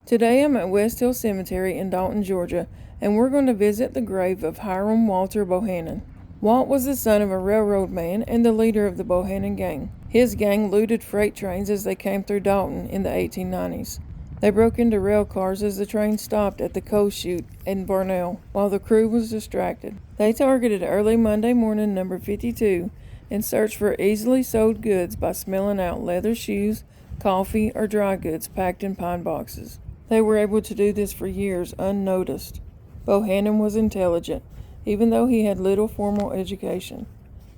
Today I'm at West Hill Cemetery in Dalton, Georgia, and we're going to visit the grave of Hiram Walter Bohannon. Walt was the son of a railroad man and the leader of the Bohannon Gang. His gang looted freight trains as they came through Dalton in the 1890s. They broke into rail cars as the train stopped at the coal chute in Barnell while the crew was distracted. They targeted early Monday morning number 52 and searched for easily sold goods by smelling out leather shoes, coffee, or dry goods packed in pine boxes. They were able to do this for years unnoticed. Bohannon was intelligent, even though he had little formal education.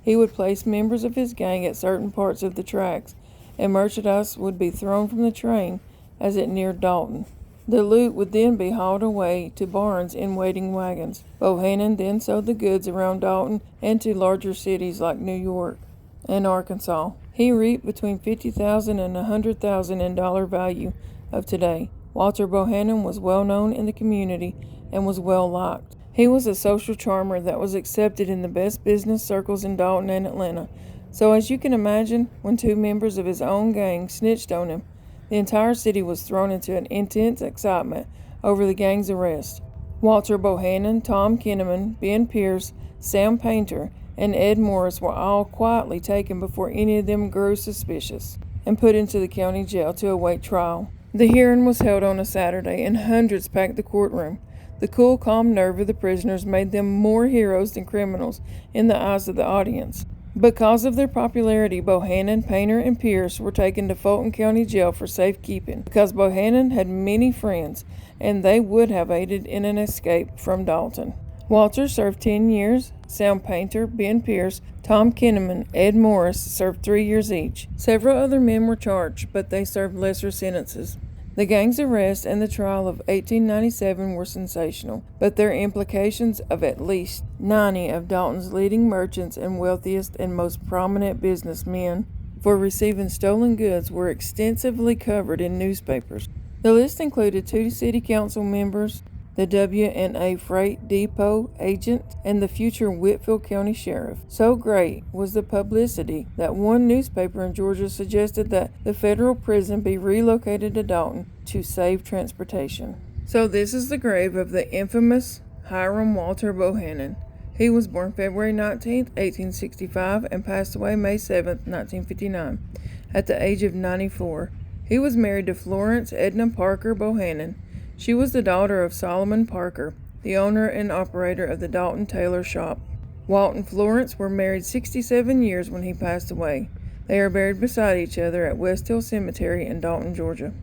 He would place members of his gang at certain parts of the tracks, and merchandise would be thrown from the train as it neared Dalton. The loot would then be hauled away to barns in waiting wagons. Bohannon then sold the goods around Dalton and to larger cities like New York and Arkansas. He reaped between $50,000 and $100,000 in dollar value of today. Walter Bohannon was well known in the community and was well liked. He was a social charmer that was accepted in the best business circles in Dalton and Atlanta. So as you can imagine, when two members of his own gang snitched on him, the entire city was thrown into an intense excitement over the gang's arrest. Walter Bohannon, Tom Kinnaman, Ben Pierce, Sam Painter, and Ed Morris were all quietly taken before any of them grew suspicious and put into the county jail to await trial. The hearing was held on a Saturday, and hundreds packed the courtroom. The cool, calm nerve of the prisoners made them more heroes than criminals in the eyes of the audience. Because of their popularity, Bohannon, Painter, and Pierce were taken to Fulton County Jail for safekeeping, because Bohannon had many friends, and they would have aided in an escape from Dalton. Walter served 10 years, Sam Painter, Ben Pierce, Tom Kinnaman, Ed Morris served 3 years each. Several other men were charged, but they served lesser sentences. The gang's arrest and the trial of 1897 were sensational, but their implications of at least 90 of Dalton's leading merchants and wealthiest and most prominent businessmen for receiving stolen goods were extensively covered in newspapers. The list included 2 city council members, the W&A Freight Depot agent, and the future Whitfield County Sheriff. So great was the publicity that one newspaper in Georgia suggested that the federal prison be relocated to Dalton to save transportation. So this is the grave of the infamous Hiram Walter Bohannon. He was born February 19, 1865, and passed away May 7, 1959, at the age of 94. He was married to Florence Edna Parker Bohannon. She was the daughter of Solomon Parker, the owner and operator of the Dalton Tailor Shop. Walt and Florence were married 67 years when he passed away. They are buried beside each other at West Hill Cemetery in Dalton, Georgia.